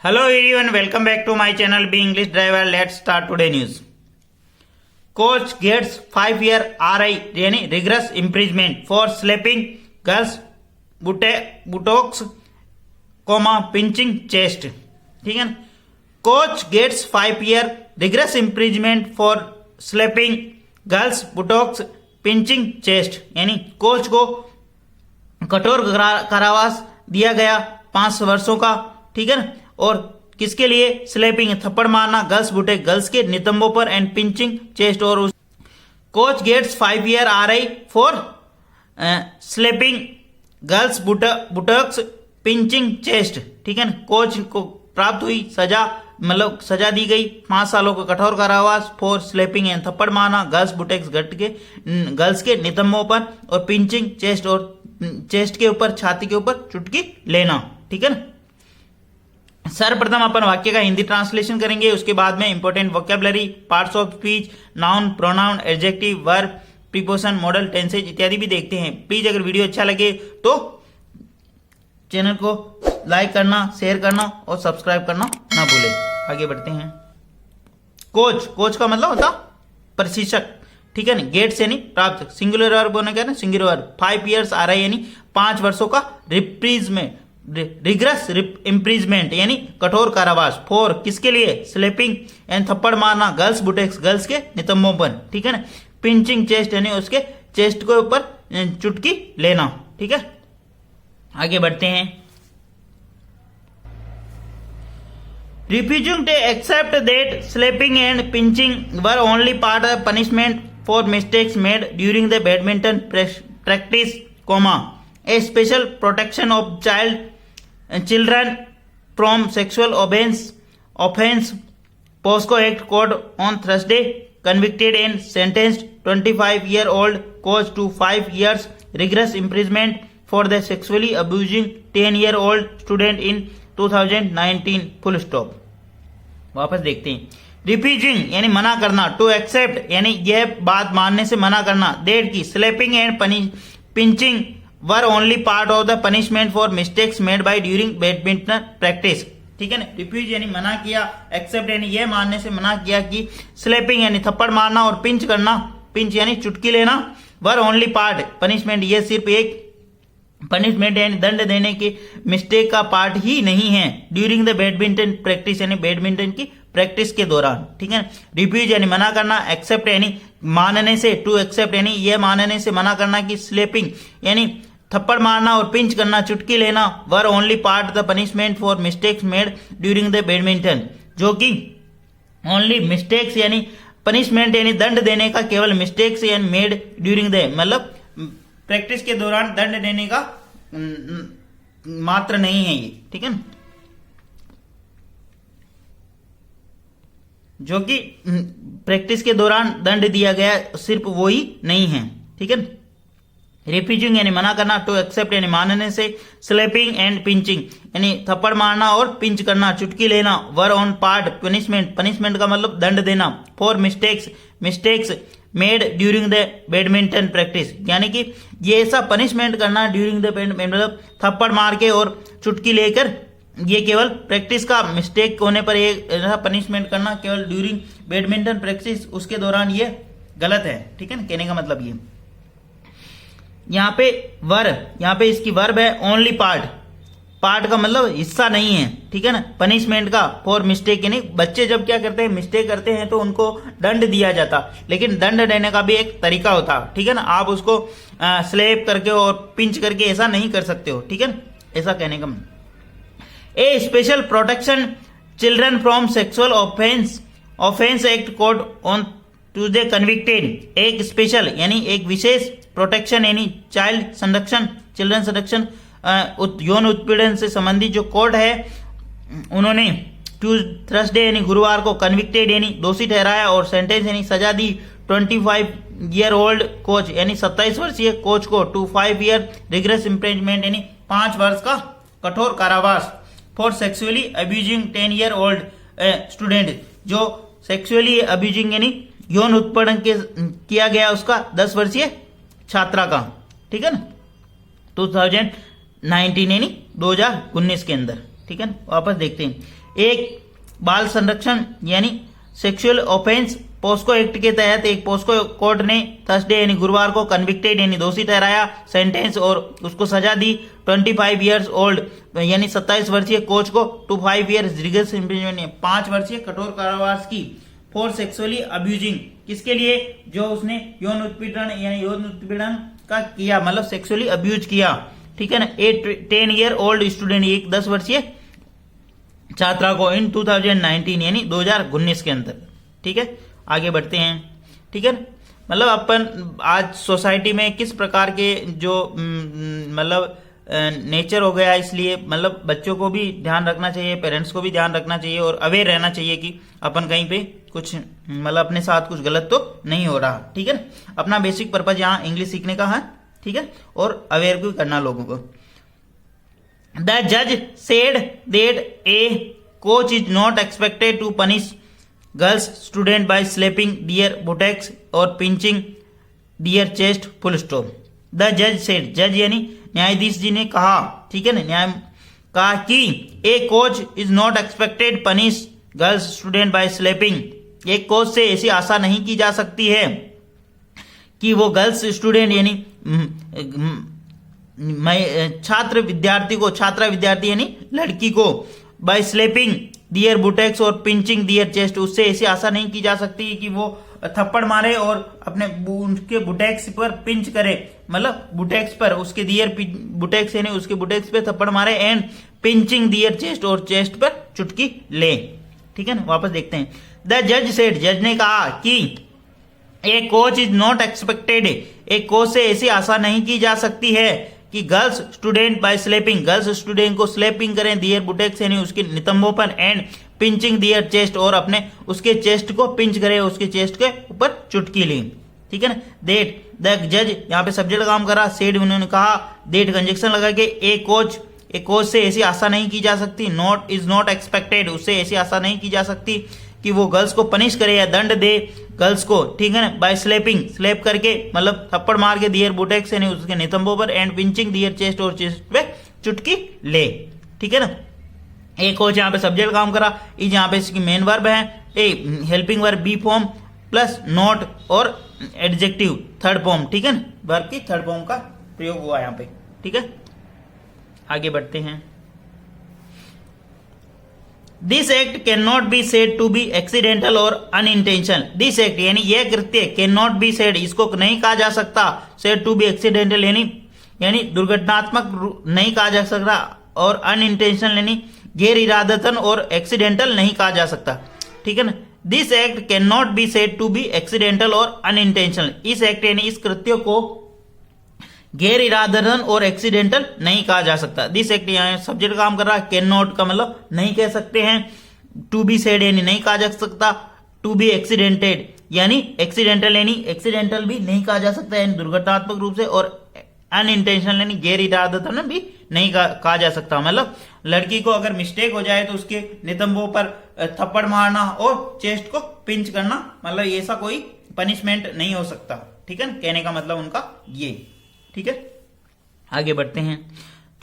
Hello everyone, welcome back to my channel Be English Driver. Let's start today news. Coach gets 5-year RI यानी rigorous imprisonment for slapping girls buttocks, pinching chest. ठीक है ना? Coach gets 5-year rigorous imprisonment for slapping girls buttocks, pinching chest. यानी coach को कठोर कारावास दिया गया 5 वर्षों का. ठीक है ना? और किसके लिए? स्लैपिंग थप्पड़ मारना गर्ल्स बुटे गर्ल्स के नितंबों पर एंड पिंचिंग चेस्ट. और coach gets 5-year RI for slapping girls buttocks pinching chest. ठीक है ना? कोच को प्राप्त हुई सजा, मतलब सजा दी गई 5 सालों का कठोर कारावास फॉर स्लैपिंग एंड थप्पड़ मारना गर्ल्स बुटेक्स गर्ल्स के नितंबों पर और पिंचिंग चेस्ट और चेस्ट के ऊपर, छाती के ऊपर चुटकी लेना. ठीक है ना? सर्वप्रथम अपन वाक्य का हिंदी ट्रांसलेशन करेंगे, उसके बाद में important vocabulary, parts of speech, noun, pronoun, adjective, verb, preposition, model, tenses इत्यादि भी देखते हैं. प्लीज अगर वीडियो अच्छा लगे तो चैनल को लाइक करना, शेयर करना और सब्सक्राइब करना ना भूले. आगे बढ़ते हैं. कोच का मतलब होता प्रशिक्षक. ठीक है ना? गेट्स यानी प्राप्त, सिंगुलर वर्ब होने का ना सिंगुलर वर्ब. 5 years RI यानी 5 वर्षों का रिग्रेस इम्प्रिजमेंट यानी कठोर कारावास फॉर किसके लिए? स्लैपिंग एंड थप्पड़ मारना गर्ल्स बुटेक्स गर्ल्स के नितंबों पर. ठीक है ना? पिंचिंग चेस्ट यानी उसके चेस्ट के ऊपर चुटकी लेना. ठीक है, आगे बढ़ते हैं. Refusing to accept that slapping and pinching were only part of punishment for mistakes made during the badminton practice, a special protection of children from sexual offense. POSCO Act code on Thursday convicted and sentenced 25-year-old coach to 5 years rigorous imprisonment for the sexually abusing 10-year-old student in 2019. Full stop. वापस देखते हैं. Refusing यानी मना करना, to accept यानी यह बात मानने से मना करना, दैट की slapping and pinching were only part of the punishment for mistakes made by during badminton practice. ठीक है ना? रिफ्यूज यानी मना किया, एक्सेप्ट यानी यह मानने से मना किया कि स्लैपिंग यानी थप्पड़ मारना और पिंच करना, पिंच यानी चुटकी लेना, वर ओनली पार्ट पनिशमेंट ये सिर्फ एक पनिशमेंट यानी दंड देने के मिस्टेक का पार्ट ही नहीं है. ड्यूरिंग द बैडमिंटन प्रैक्टिस यानी बैडमिंटन की प्रैक्टिस के दौरान. ठीक है? रिफ्यूज यानी मना करना, एक्सेप्ट यानी मानने से, टू एक्सेप्ट यानी यह मानने से मना करना कि स्लैपिंग यानी थप्पड़ मारना और पिंच करना, चुटकी लेना, were only part the punishment for mistakes made during the badminton, जो कि ओनली मिस्टेक्स यानी पनिशमेंट यानी दंड देने का केवल मिस्टेक्स यानी मेड ड्यूरिंग द, मतलब प्रैक्टिस के दौरान दंड देने का मात्र नहीं है ये. ठीक है ना? जो कि प्रैक्टिस के दौरान दंड दिया गया सिर्फ वो ही नहीं है. ठीक है? रिफ्यूजिंग यानी मना करना, टू एक्सेप्ट यानी मानने से, स्लैपिंग एंड पिंचिंग यानी थप्पड़ मारना और पिंच करना, चुटकी लेना, were on part punishment, punishment का मतलब दंड देना, for mistakes made during the badminton practice यानी कि ये ऐसा पनिशमेंट करना ड्यूरिंग द मतलब थप्पड़ मार के और चुटकी लेकर, ये केवल प्रैक्टिस का मिस्टेक होने पर ये ऐसा पनिशमेंट करना केवल ड्यूरिंग बैडमिंटन प्रैक्टिस, उसके दौरान ये गलत है. ठीक है ना? कहने का मतलब ये यहाँ पे इसकी वर्ब है ओनली पार्ट. पार्ट का मतलब हिस्सा नहीं है. ठीक है ना? पनिशमेंट का फॉर मिस्टेक यानी बच्चे जब क्या करते हैं, मिस्टेक करते हैं तो उनको दंड दिया जाता, लेकिन दंड देने का भी एक तरीका होता. ठीक है ना? आप उसको स्लैप करके और पिंच करके ऐसा नहीं कर सकते हो. ठीक है ना? ऐसा कहने का मतलब. A special protection children from sexual offence act court on Tuesday convicted. एक स्पेशल यानी एक विशेष प्रोटेक्शन यानी चिल्ड्रन संरक्षण यौन उत्पीड़न से संबंधित जो कोर्ट है, उन्होंने थर्सडे यानी गुरुवार को कन्विक्टेड यानी दोषी ठहराया और सेंटेंस यानी सजा दी 25-year-old कोच यानी 27 वर्षीय कोच को टू 5 year रिग्रेस इम्प्रिजमेंट यानी 5 वर्ष का कठोर कारावास for sexually abusing 10-year-old student, जो सेक्सुअली अब्यूजिंग यानी यौन उत्पीड़न किया गया उसका 10 वर्षीय छात्रा का. ठीक है ना? 2019 यानी 2019 के अंदर. ठीक है ना? वापस देखते हैं. एक बाल संरक्षण यानी सेक्सुअल ऑफेंस पोस्को एक्ट के तहत एक पोस्को कोर्ट ने थर्सडे यानी गुरुवार को कन्विक्टेड यानी दोषी ठहराया, सेंटेंस और उसको सजा दी 25 ईयर्स ओल्ड यानी 27 वर्षीय कोच को टू 5 ईयर्स रिगर्स इम्प्रिजनमेंट 5 वर्षीय कठोर कारावास की फॉर सेक्सुअली अब्यूजिंग, किसके लिए, जो उसने यौन उत्पीड़न यानी यौन उत्पीड़न का किया, मतलब सेक्सुअली अब्यूज किया, ठीक है ना। 10 ईयर ओल्ड स्टूडेंट, एक 10 वर्षीय छात्रा को इन 2019 यानी 2019 के अंदर, ठीक है। आगे बढ़ते हैं, ठीक है। मतलब अपन आज सोसाइटी में किस प्रकार के जो मतलब नेचर हो गया, इसलिए मतलब बच्चों को भी ध्यान रखना चाहिए, पेरेंट्स को भी ध्यान रखना चाहिए और अवेयर रहना चाहिए कि अपन कहीं पे कुछ मतलब अपने साथ कुछ गलत तो नहीं हो रहा, ठीक है ना। अपना बेसिक पर्पज यहाँ इंग्लिश सीखने का है, ठीक है, और अवेयर भी करना लोगों को। द जज said that A coach is not expected to punish girls student by slapping दियर बुटेक्स और pinching their chest, full stop. The जज सेड, जज यानी न्यायाधीश जी ने कहा, ठीक है ना, न्याय कहा कि a coach is not expected punish girls student by slapping, एक कोच से ऐसी आशा नहीं की जा सकती है कि वो गर्ल्स स्टूडेंट यानी छात्रा विद्यार्थी यानी लड़की को बाय स्लैपिंग दियर बुटेक्स और पिंचिंग दियर चेस्ट, उससे ऐसी आशा नहीं की जा सकती कि वो थप्पड़ मारे और अपने उनके बुटेक्स पर पिंच करे, मतलब बुटेक्स पर उसके दियर बुटेक्स यानी उसके बुटेक्स पे थप्पड़ मारे एंड पिंचिंग दियर चेस्ट और चेस्ट पर चुटकी ले, ठीक है ना। वापस देखते हैं। द जज सेड, जज ने कहा कि a coach is not expected, एक कोच से ऐसी आशा नहीं की जा सकती है कि girls student by slapping, girls student को स्लैपिंग करें दियर बुटेक्स यानी उसके नितंबों पर एंड पिंचिंग दियर चेस्ट और अपने उसके चेस्ट को पिंच करे, उसके चेस्ट के ऊपर चुटकी ली, ठीक है ना। देट द जज, यहाँ पे सब्जेक्ट काम करा, सेड उन्होंने कहा, देट कंजक्शन लगा के ए कोच से ऐसी आशा नहीं की जा सकती, नॉट इज नॉट एक्सपेक्टेड, उससे ऐसी आशा नहीं की जा सकती कि वो गर्ल्स को पनिश करे या दंड दे गर्ल्स को, ठीक है ना, बाय स्लैपिंग, स्लैप करके मतलब थप्पड़ मार के दियर बुटेक्स यानी उसके नितंबों पर एंड पिंचिंग दियर चेस्ट और चेस्ट पे चुटकी ले, ठीक है ना। ए कोच यहाँ पे सब्जेक्ट काम करा, इज यहाँ पे इसकी मेन वर्ब है, ए helping verb B form plus not और एडजेक्टिव थर्ड फॉर्म, ठीक है ना, वर्ब की थर्ड फॉर्म का प्रयोग हुआ यहाँ पे, ठीक है। आगे बढ़ते हैं। This act can not be said to be accidental और अनइंटेंशनल, दिस एक्ट यानी यह कृत्य कैन नॉट बी सेड, इसको नहीं कहा जा सकता, सेड टू बी एक्सीडेंटल यानी दुर्घटनात्मक नहीं कहा जा सकता, और अनइंटेंशनल यानी गैर इरादतन और एक्सीडेंटल नहीं कहा जा सकता, ठीक है ना। This act can not be said to be accidental और अनइंटेंशनल, इस एक्ट यानी इस कृत्य को गैर इरादतन और एक्सीडेंटल नहीं कहा जा सकता। दिस एक्ट यहाँ सब्जेक्ट काम कर रहा है, कैन नॉट का मतलब नहीं कह सकते हैं, टू बी सेड यानी नहीं कहा जा सकता, टू बी एक्सीडेंटेड यानी एक्सीडेंटल यानी एक्सीडेंटल भी नहीं कहा जा सकता यानी दुर्घटनात्मक रूप से, और अनइंटेंशनल यानी गैर इरादतन भी नहीं कहा जा सकता। मतलब लड़की को अगर मिस्टेक हो जाए तो उसके नितंबों पर थप्पड़ मारना और चेस्ट को पिंच करना, मतलब ऐसा कोई पनिशमेंट नहीं हो सकता, ठीक है ना, कहने का मतलब उनका ये, ठीक है। आगे बढ़ते हैं।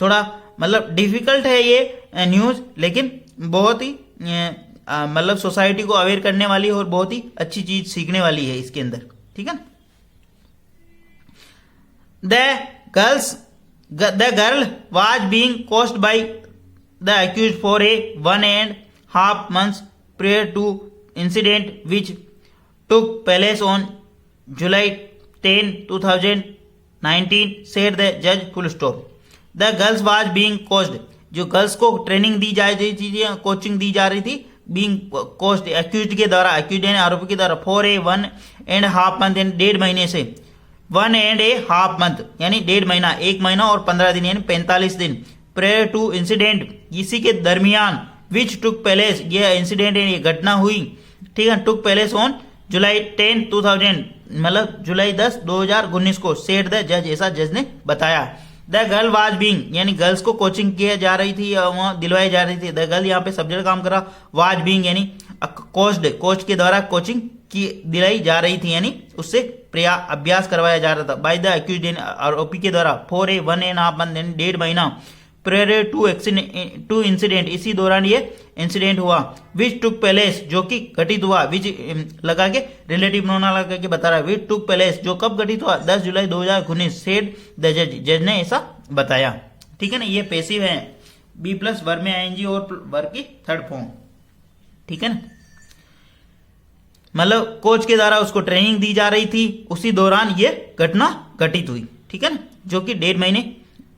थोड़ा मतलब डिफिकल्ट है ये न्यूज, लेकिन बहुत ही मतलब सोसाइटी को अवेयर करने वाली और बहुत ही अच्छी चीज सीखने वाली है इसके अंदर, ठीक है ना। The girl was being caused by the accused for a 1.5 months prior to incident which took place on July 10, 2019, said the judge, full stop. The girls was being coached, जो गर्ल्स को ट्रेनिंग दी जा रही थी, coaching दी जा रही थी, being coached accused के द्वारा, अक्यूज्ड यानी आरोपी के द्वारा, फॉर ए 1.5 month यानी 1.5 महीने से, 1.5 month यानी 1.5 महीना, 1 महीना और 15 दिन यानी 45 दिन, प्रेयर टू इंसिडेंट इसी के दरमियान, विच टुक प्लेस ये इंसिडेंट ये घटना हुई, ठीक है, टुक प्लेस ऑन जुलाई 10, 2000 मतलब जुलाई 10, 2019 को, सेड द जज, ऐसा जज ने बताया। द गर्ल वाज बीइंग यानी गर्ल्स को कोचिंग की जा रही थी, वहां दिलवाई जा रही थी, द गर्ल यहाँ पे सब्जेक्ट काम करा, वाज बीइंग यानी कोच्ड, कोच के द्वारा कोचिंग की दिलाई जा रही थी यानी उससे अभ्यास करवाया जा रहा था, बाय द अक्यूज्ड आरोपी के द्वारा, फॉर ए 1.5 month यानी 1.5 महीना, प्रेयर टू इंसिडेंट, इसी दौरान ये इंसिडेंट हुआ। विच टुक पैलेस, जो कि घटित हुआ, विच लगा के रिलेटिव प्रोनाउन लगा के बता रहा है। विच टुक पैलेस, जो कब घटित हुआ, 10 जुलाई 2019, सेड द जज, जज ने ऐसा बताया। ठीक है ना, ये पैसिव है, बी प्लस वर्ब में आईएनजी और वर्ब की थर्ड फॉर्म। ठीक है ना, मतलब कोच के द्वारा उसको ट्रेनिंग दी जा रही थी, उसी दौरान ये घटना घटित हुई। ठीक है ना, जो कि 1.5 महीने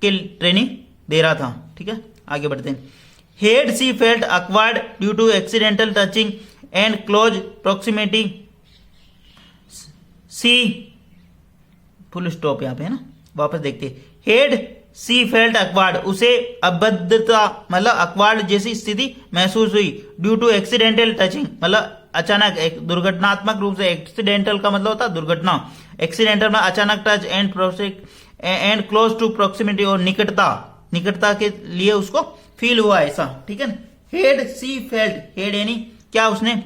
के ट्रेनिंग दे रहा था। ठीक है, आगे बढ़ते हैं। Had she felt awkward due to accidental touching and close proximity, she full stop यहां पे है ना, वापस देखते हैं। हेड सी फेल्ट अक्वर्ड, उसे अभद्रता मतलब अक्वर्ड जैसी स्थिति महसूस हुई। ड्यू टू एक्सीडेंटल टचिंग, मतलब अचानक, एक दुर्घटनात्मक रूप से, एक्सीडेंटल का मतलब होता है दुर्घटना, एक्सीडेंटल में अचानक touch and close to proximity, और निकटता के लिए उसको फील हुआ ऐसा। ठीक है, हेड सी फेल्ट, हेड यानी क्या, उसने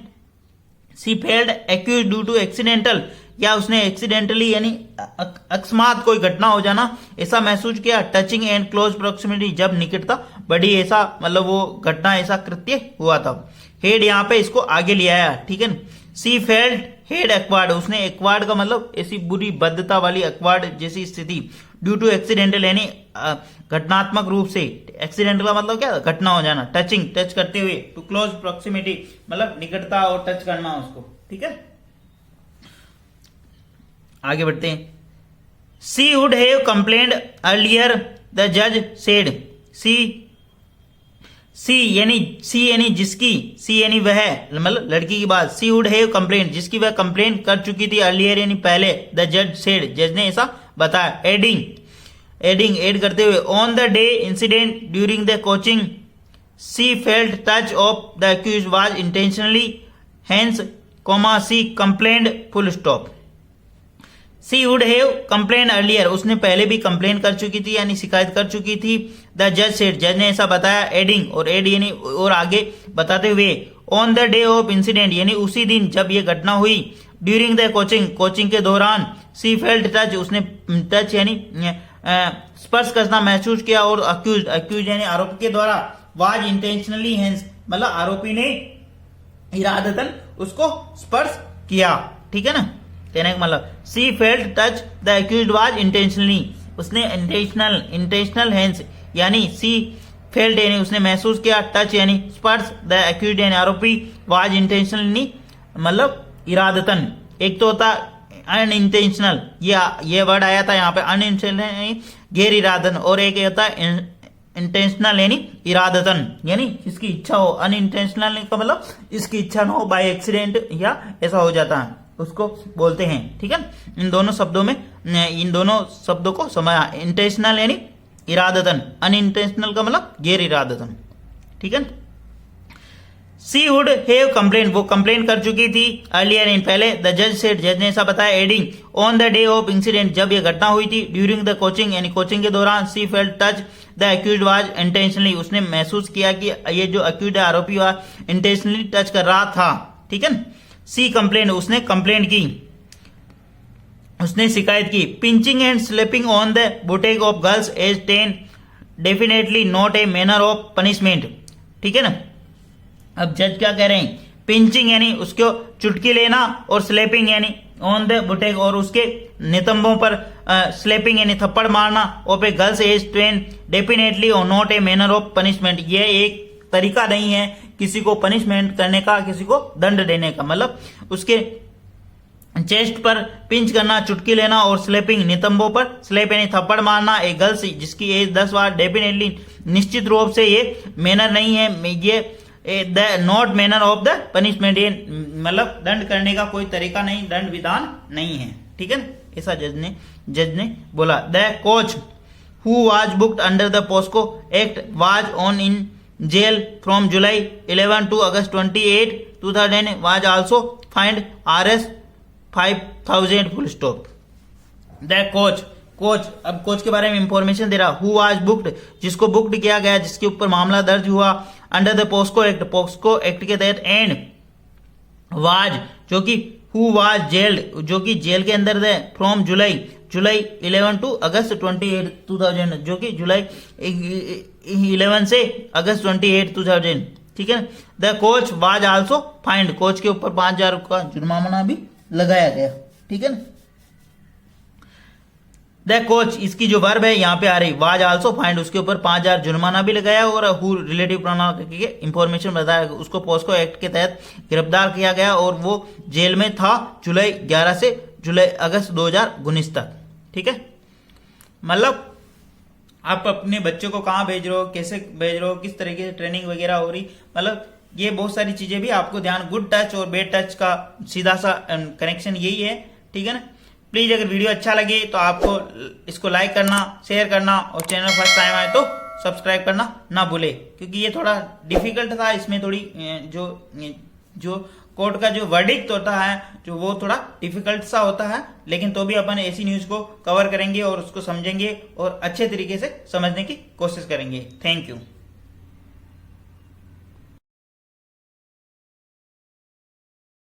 she felt accuse due to accidental, या उसने एक्सीडेंटली यानी अकस्मात कोई घटना हो जाना ऐसा महसूस किया। टचिंग एंड क्लोज प्रोक्सिमिटी, जब निकटता बढ़ी, ऐसा मतलब वो घटना, ऐसा कृत्य हुआ था। हेड यहां पे इसको आगे ले आया। ठीक है, सी फेल्ट हेड एक्वार्ड, उसने एक्वार्ड का मतलब ऐसी बुरी बद्धता वाली एक्वार्ड जैसी स्थिति, ड्यू टू एक्सीडेंटल यानी घटनात्मक रूप से, एक्सीडेंटल का मतलब क्या, घटना हो जाना। टचिंग टच करते हुए, टू क्लोज प्रोक्सिमिटी मतलब निकटता और टच करना उसको। ठीक है, आगे बढ़ते हैं। She would have complained earlier, the जज सेड, सी यानी जिसकी, सी यानी वह मतलब लड़की की बात, सी वुड हैव कंप्लेंट, जिसकी वह कंप्लेंट कर चुकी थी, अर्लियर यानी पहले, द जज सेड, जज ने ऐसा बताया। एड करते हुए, on the day incident during the coaching she felt touch of the accused was intentionally, hence she complained, full stop. She would have complain earlier, उसने पहले भी कंप्लेन कर चुकी थी यानी शिकायत कर चुकी थी। द जज सेड, जज ने ऐसा बताया। एडिंग, और एड यानी और आगे बताते हुए, on the day of incident यानी उसी दिन जब ये घटना हुई। ड्यूरिंग द कोचिंग के दौरान, सी फेल्ट टच, उसने टच यानी स्पर्श करना महसूस किया। और अक्यूज यानी आरोपी के द्वारा, वाज इंटेंशनली, हेंस मतलब आरोपी ने इरादतन उसको स्पर्श किया। ठीक है ना, कहने का मतलब, सी felt touch the accused was intentionally, उसने इंटेंशनल हेंस यानी सी फेल्ट यानी उसने महसूस किया, टच यानी स्पर्श, द अक्यूज्ड यानी आरोपी, वाज इंटेंशनली मतलब इरादतन। एक तो होता अनइंटेंशनल, ये वर्ड आया था यहाँ पे, अनइंटेंशनल गैर इरादतन, और एक होता है इंटेंशनल यानी इरादतन, यानी इसकी इच्छा हो। अनइंटेंशनल का मतलब इसकी इच्छा न हो, बाय एक्सीडेंट या ऐसा हो जाता है, उसको बोलते हैं। ठीक है, इन दोनों शब्दों को समझा। इंटेंशनल यानी इरादतन, अनइंटेंशनल का मतलब गैर इरादतन। ठीक है, सी वुड हैव कंप्लेन, वो कंप्लेन कर चुकी थी अर्लियर इन पहले। द जज सेड, जज ने ऐसा बताया। Adding, on the day of incident, जब ये घटना हुई थी। ड्यूरिंग द कोचिंग यानी कोचिंग के दौरान। सी felt touch the accused was intentionally, उसने महसूस किया कि ये जो अक्यूज्ड है आरोपी हुआ इंटेंशनली टच कर रहा था। ठीक है, सी कंप्लेन, उसने कंप्लेंट की, उसने शिकायत की। Pinching and slipping on the buttock of girls age 10 definitely not a manner of punishment. ठीक है ना, अब जज क्या कह रहे हैं, पिंचिंग यानी उसको चुटकी लेना, और स्लेपिंग यानी ऑन द बुटेक और उसके नितंबों पर, स्लेपिंग यानी थप्पड़ मारना, और पे गर्ल्स एज 10 डेफिनेटली और not a manner of punishment, ये एक तरीका नहीं है किसी को पनिशमेंट करने का, किसी को दंड देने का। मतलब उसके चेस्ट पर पिंच करना, चुटकी लेना, और स्लेपिंग नितंबों पर, स्लेप यानी थप्पड़ मारना, एक गर्ल्स जिसकी एज 10 बार, डेफिनेटली निश्चित रूप से ये मैनर नहीं है, ये the not manner of the punishment, ये मतलब दंड करने का कोई तरीका नहीं, दंड विधान नहीं है। ठीक है ना, ऐसा जज ने बोला। The coach who was booked under the POCSO act was on in jail from July 11 to August 28, 2000 was also fined Rs 5,000 full stop. The coach, अब कोच के बारे में इंफॉर्मेशन दे रहा। हु वाज बुक्ड, जिसको बुक्ड किया गया, जिसके ऊपर मामला दर्ज हुआ, अंडर द पोस्को एक्ट के तहत, एंड वाज जो कि हु वाज जेल्ड, जो कि जेल के अंदर थे, फ्रॉम जुलाई जुलाई 11 टू अगस्त 28 2000, जो कि जुलाई 11 से अगस्त 28 2000, ठीक है। The coach was also find, coach के ऊपर 5,000 का जुर्माना भी लगाया गया, ठीक है ना। द कोच, इसकी जो वर्ब है यहाँ पे आ रही वाज आल्सो फाइंड, उसके ऊपर 5,000 जुर्माना भी लगाया और हु रिलेटिव प्रोनाउन करके इंफॉर्मेशन बताया, उसको पॉस्को एक्ट के तहत गिरफ्तार किया गया और वो जेल में था जुलाई 11 से जुलाई अगस्त 2019 तक, ठीक है। मतलब आप अपने बच्चों को कहाँ भेज रहे हो, कैसे भेज रहे हो, किस तरीके से ट्रेनिंग वगैरह हो रही, मतलब ये बहुत सारी चीजें भी आपको ध्यान, गुड टच और बैड टच का सीधा सा कनेक्शन यही है, ठीक है ना। प्लीज अगर वीडियो अच्छा लगे तो आपको इसको लाइक करना, शेयर करना और चैनल फर्स्ट टाइम आए तो सब्सक्राइब करना ना भूले, क्योंकि ये थोड़ा डिफिकल्ट था, इसमें थोड़ी जो कोर्ट का जो वर्डिक्ट होता है जो वो थोड़ा डिफिकल्ट सा होता है, लेकिन तो भी अपन ऐसी न्यूज को कवर करेंगे और उसको समझेंगे और अच्छे तरीके से समझने की कोशिश करेंगे। Thank you.